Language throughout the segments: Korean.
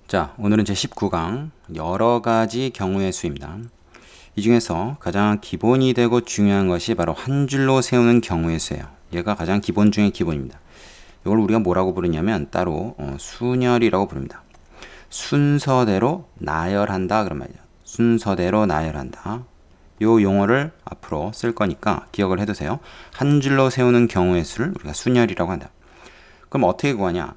자, 오늘은 제 19강 여러 가지 경우의 수입니다. 이 중에서 가장 기본이 되고 중요한 것이 바로 한 줄로 세우는 경우의 수예요. 얘가 가장 기본 중의 기본입니다. 이걸 우리가 뭐라고 부르냐면 따로 순열이라고 부릅니다. 순서대로 나열한다 그런 말이죠. 순서대로 나열한다. 요 용어를 앞으로 쓸 거니까 기억을 해두세요. 한 줄로 세우는 경우의 수를 우리가 순열이라고 한다. 그럼 어떻게 구하냐?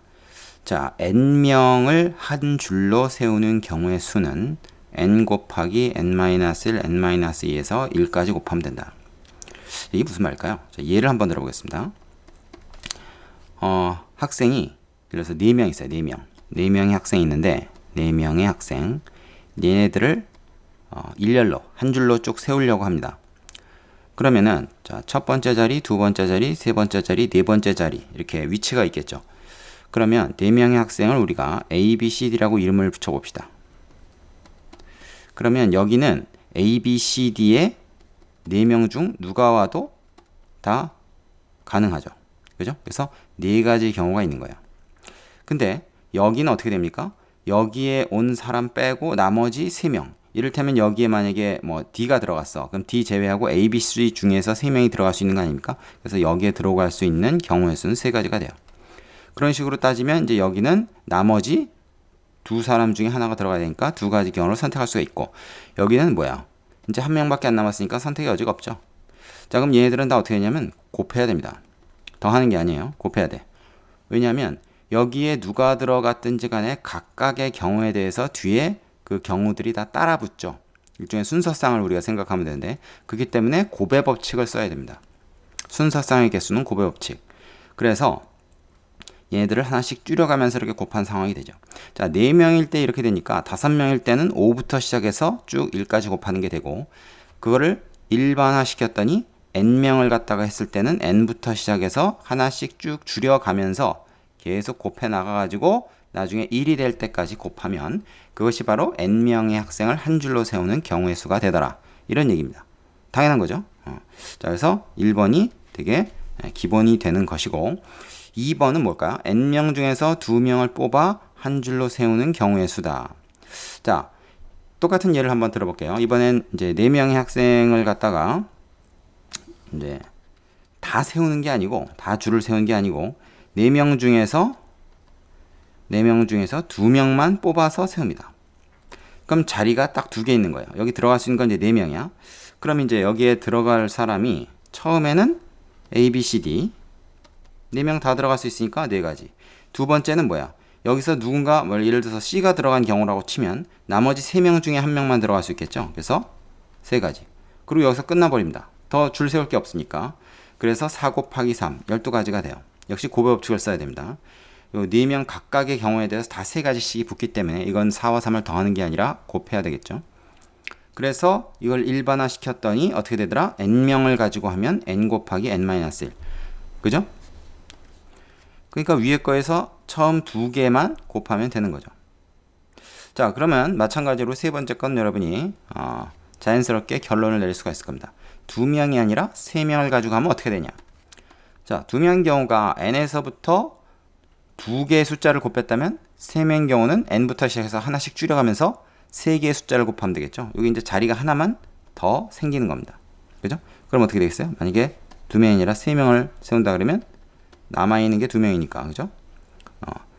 자, n명을 한 줄로 세우는 경우의 수는 n 곱하기 n-1, n-2에서 1까지 곱하면 된다. 이게 무슨 말일까요? 자, 예를 한번 들어보겠습니다. 학생이 예를 들어서 4명 있어요. 4명. 4명의 학생이 있는데 4명의 학생 얘네들을 일렬로 한 줄로 쭉 세우려고 합니다. 그러면은 자, 첫 번째 자리, 두 번째 자리, 세 번째 자리, 네 번째 자리 이렇게 위치가 있겠죠. 그러면 4명의 학생을 우리가 A, B, C, D라고 이름을 붙여봅시다. 그러면 여기는 A, B, C, D의 4명 중 누가 와도 다 가능하죠. 그죠? 그래서 4가지 경우가 있는 거예요. 근데 여기는 어떻게 됩니까? 여기에 온 사람 빼고 나머지 3명. 이를테면 여기에 만약에 뭐 D가 들어갔어. 그럼 D 제외하고 A, B, C 중에서 3명이 들어갈 수 있는 거 아닙니까? 그래서 여기에 들어갈 수 있는 경우의 수는 3가지가 돼요. 그런 식으로 따지면 이제 여기는 나머지 두 사람 중에 하나가 들어가야 되니까 2가지 경우를 선택할 수가 있고, 여기는 뭐야? 이제 한 명밖에 안 남았으니까 선택의 여지가 없죠. 자, 그럼 얘네들은 다 어떻게 되냐면 곱해야 됩니다. 더하는 게 아니에요. 곱해야 돼. 왜냐하면 여기에 누가 들어갔든지 간에 각각의 경우에 대해서 뒤에 그 경우들이 다 따라 붙죠. 일종의 순서상을 우리가 생각하면 되는데, 그렇기 때문에 곱의 법칙을 써야 됩니다. 순서상의 개수는 곱의 법칙. 그래서 얘네들을 하나씩 줄여가면서 이렇게 곱한 상황이 되죠. 자, 4명일 때 이렇게 되니까 5명일 때는 5부터 시작해서 쭉 1까지 곱하는 게 되고, 그거를 일반화 시켰더니 n명을 갖다가 했을 때는 n부터 시작해서 하나씩 쭉 줄여가면서 계속 곱해 나가가지고 나중에 1이 될 때까지 곱하면 그것이 바로 n명의 학생을 한 줄로 세우는 경우의 수가 되더라. 이런 얘기입니다. 당연한 거죠. 자, 그래서 1번이 되게 기본이 되는 것이고, 2번은 뭘까요? n명 중에서 2명을 뽑아 한 줄로 세우는 경우의 수다. 자, 똑같은 예를 한번 들어볼게요. 이번엔 이제 4명의 학생을 갖다가 이제 다 세우는 게 아니고, 다 줄을 세우는 게 아니고, 4명 중에서 2명만 뽑아서 세웁니다. 그럼 자리가 딱 2개 있는 거예요. 여기 들어갈 수 있는 건 이제 4명이야. 그럼 이제 여기에 들어갈 사람이 처음에는 A, B, C, D 4명 다 들어갈 수 있으니까 4가지. 두 번째는 뭐야? 여기서 누군가 예를 들어서 C가 들어간 경우라고 치면 나머지 3명 중에 1명만 들어갈 수 있겠죠. 그래서 3가지. 그리고 여기서 끝나버립니다. 더 줄 세울 게 없으니까. 그래서 4 곱하기 3, 12가지가 돼요. 역시 곱의 법칙을 써야 됩니다. 요 4명 각각의 경우에 대해서 다 3가지씩이 붙기 때문에 이건 4와 3을 더하는 게 아니라 곱해야 되겠죠. 그래서 이걸 일반화 시켰더니 어떻게 되더라? n명을 가지고 하면 n 곱하기 n-1. 그죠? 그러니까 위에 거에서 처음 2개만 곱하면 되는 거죠. 자, 그러면 마찬가지로 세 번째 건 여러분이 자연스럽게 결론을 내릴 수가 있을 겁니다. 2명이 아니라 3명을 가지고 하면 어떻게 되냐? 자, 2명의 경우가 n에서부터 2개의 숫자를 곱했다면 3명의 경우는 n부터 시작해서 하나씩 줄여가면서 3개의 숫자를 곱하면 되겠죠. 여기 이제 자리가 하나만 더 생기는 겁니다. 그죠? 그럼 어떻게 되겠어요? 만약에 2명이 아니라 3명을 세운다 그러면 남아있는 게 2명이니까, 그죠?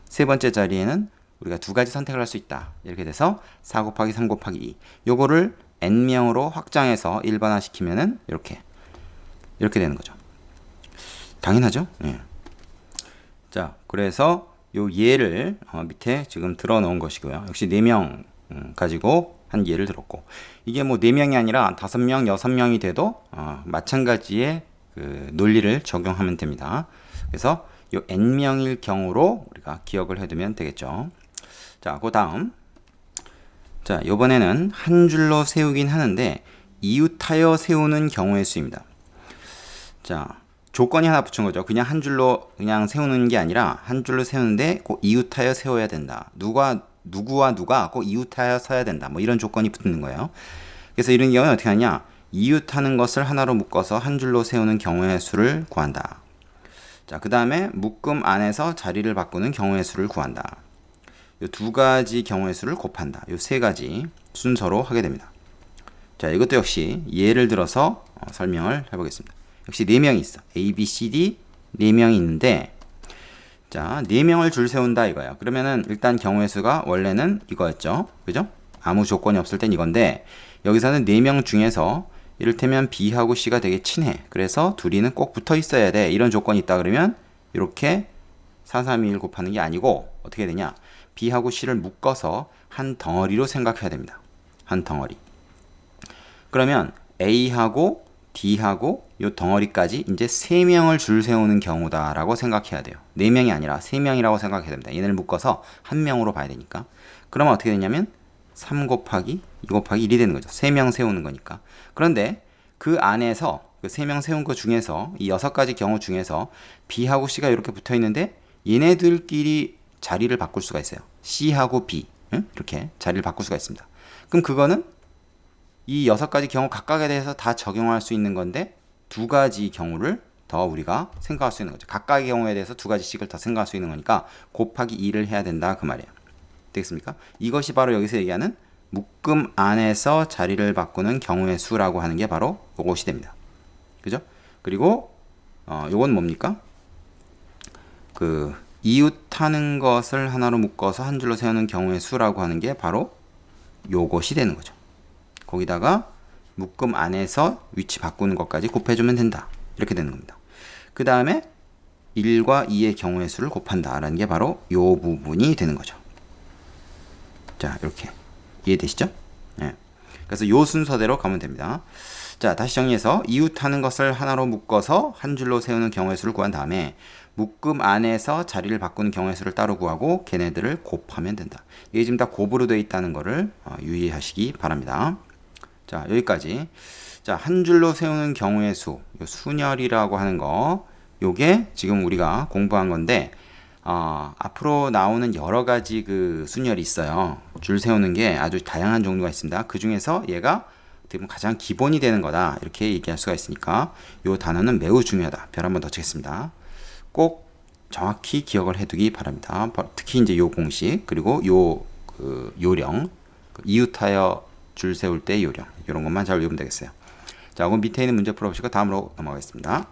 세 번째 자리에는 우리가 2가지 선택을 할 수 있다. 이렇게 돼서 4 곱하기 3 곱하기 2. 요거를 n명으로 확장해서 일반화 시키면은 이렇게 되는 거죠. 당연하죠? 예. 자, 그래서 요 예를 밑에 지금 들어 놓은 것이고요. 역시 4명 가지고 한 예를 들었고, 이게 뭐 4명이 아니라 5명, 6명이 돼도 마찬가지의 그 논리를 적용하면 됩니다. 그래서 이 n명일 경우로 우리가 기억을 해두면 되겠죠. 자, 그 다음. 자, 요번에는 한 줄로 세우긴 하는데 이웃하여 세우는 경우의 수입니다. 자, 조건이 하나 붙은 거죠. 그냥 한 줄로 그냥 세우는 게 아니라 한 줄로 세우는데 꼭 이웃하여 세워야 된다. 누구와 누가 꼭 이웃하여 서야 된다. 뭐 이런 조건이 붙는 거예요. 그래서 이런 경우는 어떻게 하냐? 이웃하는 것을 하나로 묶어서 한 줄로 세우는 경우의 수를 구한다. 자, 그 다음에 묶음 안에서 자리를 바꾸는 경우의 수를 구한다. 이 두 가지 경우의 수를 곱한다. 이 세 가지 순서로 하게 됩니다. 자, 이것도 역시 예를 들어서 설명을 해보겠습니다. 역시 4명이 있어. A, B, C, D 4명이 있는데, 자, 4명을 줄 세운다 이거야. 그러면은 일단 경우의 수가 원래는 이거였죠. 그죠? 아무 조건이 없을 땐 이건데, 여기서는 4명 중에서 이를테면 B하고 C가 되게 친해. 그래서 둘이는 꼭 붙어 있어야 돼. 이런 조건이 있다 그러면 이렇게 4, 3, 2, 1 곱하는 게 아니고 어떻게 되냐? B하고 C를 묶어서 한 덩어리로 생각해야 됩니다. 한 덩어리. 그러면 A하고 D하고 이 덩어리까지 이제 3명을 줄 세우는 경우다라고 생각해야 돼요. 4명이 아니라 3명이라고 생각해야 됩니다. 얘네를 묶어서 한 명으로 봐야 되니까. 그러면 어떻게 되냐면 3 곱하기 2 곱하기 1이 되는 거죠. 3명 세우는 거니까. 그런데 그 안에서 그 3명 세운 것 중에서 이 6가지 경우 중에서 B하고 C가 이렇게 붙어 있는데 얘네들끼리 자리를 바꿀 수가 있어요. C하고 B 이렇게 자리를 바꿀 수가 있습니다. 그럼 그거는 이 6가지 경우 각각에 대해서 다 적용할 수 있는 건데 두 가지 경우를 더 우리가 생각할 수 있는 거죠. 각각의 경우에 대해서 두 가지씩을 더 생각할 수 있는 거니까 곱하기 2를 해야 된다 그 말이에요. 되겠습니까? 이것이 바로 여기서 얘기하는 묶음 안에서 자리를 바꾸는 경우의 수라고 하는 게 바로 이것이 됩니다. 그죠? 그리고 요건 뭡니까? 그 이웃하는 것을 하나로 묶어서 한 줄로 세우는 경우의 수라고 하는 게 바로 요것이 되는 거죠. 거기다가 묶음 안에서 위치 바꾸는 것까지 곱해주면 된다. 이렇게 되는 겁니다. 그 다음에 1과 2의 경우의 수를 곱한다라는 게 바로 요 부분이 되는 거죠. 자, 이렇게 이해되시죠? 네. 그래서 요 순서대로 가면 됩니다. 자, 다시 정리해서 이웃하는 것을 하나로 묶어서 한 줄로 세우는 경우의 수를 구한 다음에 묶음 안에서 자리를 바꾸는 경우의 수를 따로 구하고 걔네들을 곱하면 된다. 이게 지금 다 곱으로 되어 있다는 것을 유의하시기 바랍니다. 자, 여기까지. 자, 한 줄로 세우는 경우의 수, 요 순열이라고 하는 거, 요게 지금 우리가 공부한 건데, 앞으로 나오는 여러 가지 그 순열이 있어요. 줄 세우는 게 아주 다양한 종류가 있습니다. 그 중에서 얘가 가장 기본이 되는 거다. 이렇게 얘기할 수가 있으니까, 요 단어는 매우 중요하다. 별 한번 더 치겠습니다. 꼭 정확히 기억을 해두기 바랍니다. 특히 이제 요 공식, 그리고 요 요령, 이웃하여 줄 세울 때 요령, 이런 것만 잘 외우면 되겠어요. 자, 그럼 밑에 있는 문제 풀어보시고 다음으로 넘어가겠습니다.